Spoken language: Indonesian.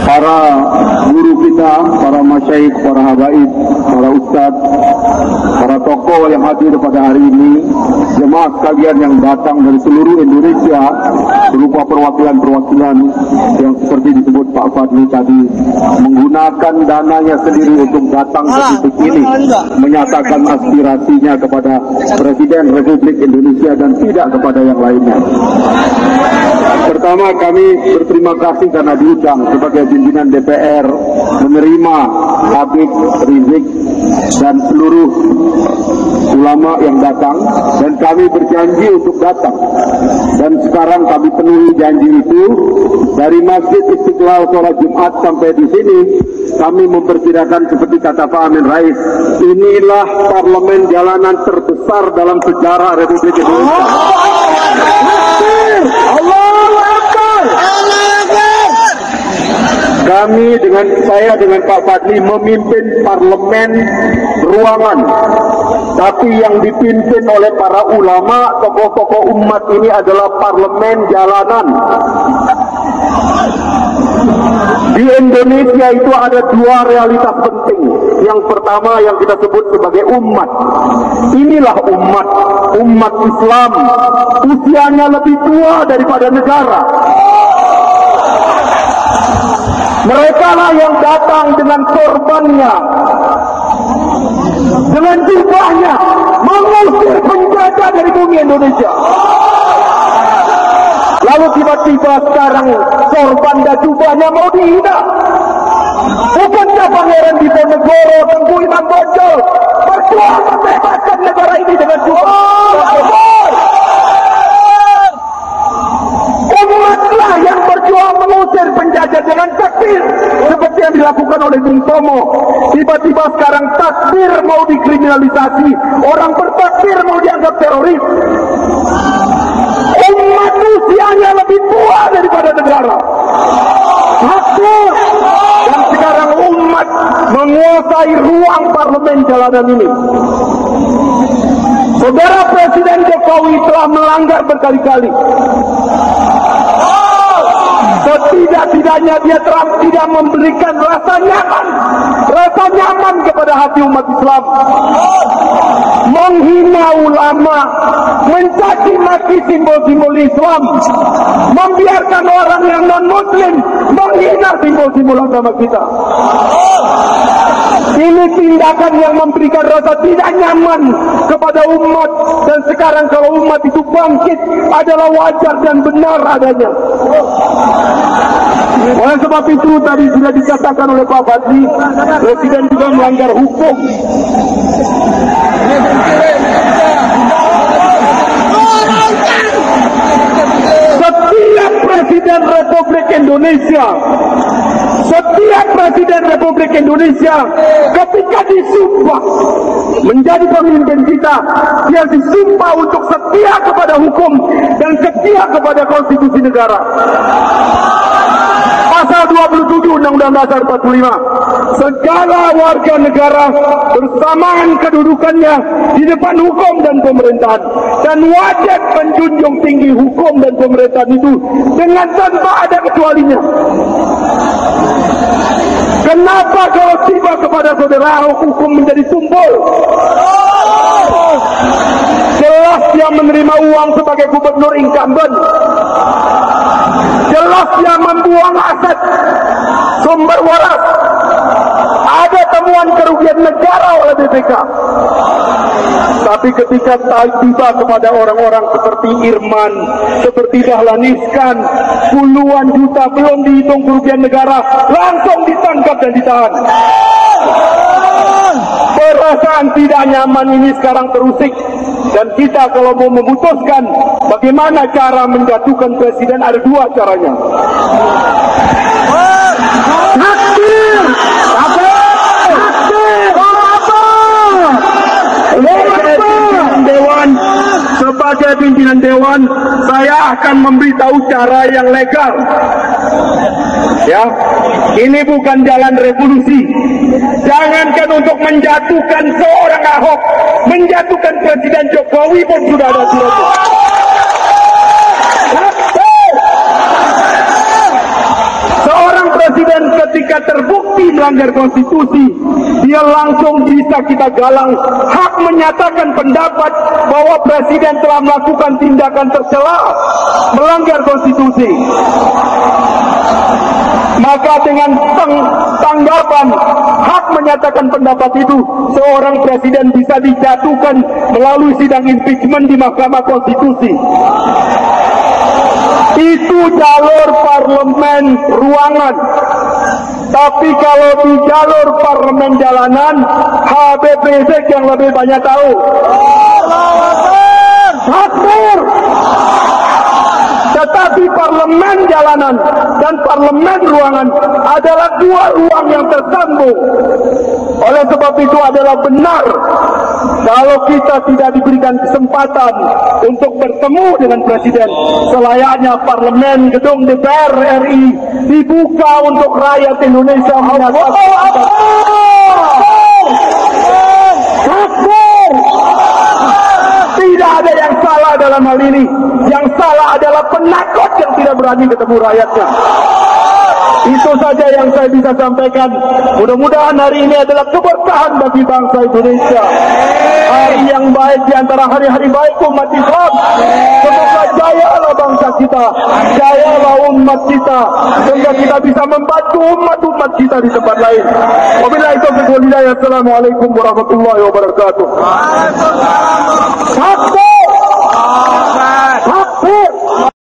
para guru kita, para masyaikh, para habaib, para ustadz, para tokoh yang hadir pada hari ini, jemaah sekalian yang datang dari seluruh Indonesia berupa perwakilan-perwakilan yang seperti disebut Pak Fadli tadi, menggunakan dananya sendiri untuk datang ke titik ini, menyatakan aspirasinya kepada Presiden Republik Indonesia dan tidak kepada yang lainnya. Pertama, kami berterima kasih karena diundang sebagai pimpinan DPR menerima Habib Rizik dan seluruh ulama yang datang, dan kami berjanji untuk datang, dan sekarang kami penuhi janji itu. Dari Masjid Istiqlal sholat Jumat sampai di sini kami memperkirakan seperti kata Pak Amin Rais, inilah parlemen jalanan terbesar dalam sejarah Republik Indonesia. Kami dengan Pak Fadli memimpin parlemen ruangan, tapi yang dipimpin oleh para ulama, tokoh-tokoh umat ini adalah parlemen jalanan. Di Indonesia itu ada dua realitas penting. Yang pertama yang kita sebut sebagai umat. Inilah umat Islam, usianya lebih tua daripada negara. Mereka lah yang datang dengan korbannya, dengan jubahnya, mengusir penjajah dari bumi Indonesia. Lalu tiba-tiba sekarang korban dan jubahnya mau dihina. Bukankah Pangeran Diponegoro, Tengku Imam Bonjol berjuang membebaskan negara ini dengan jubah? Umatlah yang berjuang mengusir penjajah dengan takbir, seperti yang dilakukan oleh Bung Tomo. Tiba-tiba sekarang takbir mau dikriminalisasi, orang bertakbir mau dianggap teroris. Umat usianya lebih tua daripada negara. Takbir. Dan sekarang umat menguasai ruang parlemen jalanan ini. Saudara Presiden Jokowi telah melanggar berkali-kali. Setidak-tidaknya dia tidak memberikan rasa nyaman kepada hati umat Islam. Menghina ulama, mencaci maki simbol-simbol Islam, membiarkan orang yang non-muslim menghina simbol-simbol agama kita. Ini tindakan yang memberikan rasa tidak nyaman kepada umat, dan sekarang kalau umat itu bangkit adalah wajar dan benar adanya. Oleh sebab itu tadi sudah dikatakan oleh Pak Fadli, Presiden juga melanggar hukum. Setiap Presiden Republik Indonesia ketika disumpah menjadi pemimpin kita, dia disumpah untuk setia kepada hukum dan setia kepada konstitusi negara. Pasal 27 Undang-Undang Dasar 45, segala warga negara bersamaan kedudukannya di depan hukum dan pemerintahan, dan wajib menjunjung tinggi hukum dan pemerintahan itu dengan tanpa ada kecualinya. Kenapa kalau tiba kepada saudara Ahok hukum menjadi tumpul? Jelas dia menerima uang sebagai gubernur incumbent. Jelas dia membuang aset sumber waras. Ada temuan kerugian negara oleh BPK. Tapi ketika tiba kepada orang-orang seperti Irman, seperti Dahlan Iskan, puluhan juta belum dihitung kerugian negara, langsung ditangkap dan ditahan. Perasaan tidak nyaman ini sekarang terusik, dan kita kalau mau memutuskan bagaimana cara menjatuhkan presiden, ada dua caranya. Takbir, sebagai pimpinan dewan, saya akan memberitahu cara yang legal. Ya, ini bukan jalan revolusi. Jangankan untuk menjatuhkan seorang Ahok, menjatuhkan Presiden Jokowi pun sudah ada suratnya. Seorang presiden dia terbukti melanggar konstitusi, dia langsung bisa kita galang hak menyatakan pendapat bahwa presiden telah melakukan tindakan tercela, melanggar konstitusi. Maka dengan tanggapan hak menyatakan pendapat itu, seorang presiden bisa dijatuhkan melalui sidang impeachment di Mahkamah Konstitusi. Itu jalur parlemen ruangan. Tapi kalau di jalur parlemen jalanan, Habib Rizik yang lebih banyak tahu. Takbir. Tetapi parlemen jalanan dan parlemen ruangan adalah dua ruang yang tersambung. Oleh sebab itu adalah benar kalau kita tidak diberikan kesempatan untuk bertemu dengan presiden, selayaknya parlemen gedung DPR RI dibuka untuk rakyat Indonesia menyatakan. Tidak ada yang salah dalam hal ini. Yang salah adalah penakut yang tidak berani ketemu rakyatnya. Itu saja yang saya bisa sampaikan. Mudah-mudahan hari ini adalah keberkahan bagi bangsa Indonesia. Hari yang baik di antara hari-hari baik umat Islam. Semoga jayalah bangsa kita, jayalah umat kita, sehingga kita bisa membantu umat-umat kita di tempat lain. Wabillahi taufiq wal hidayah. Assalamualaikum warahmatullahi wabarakatuh.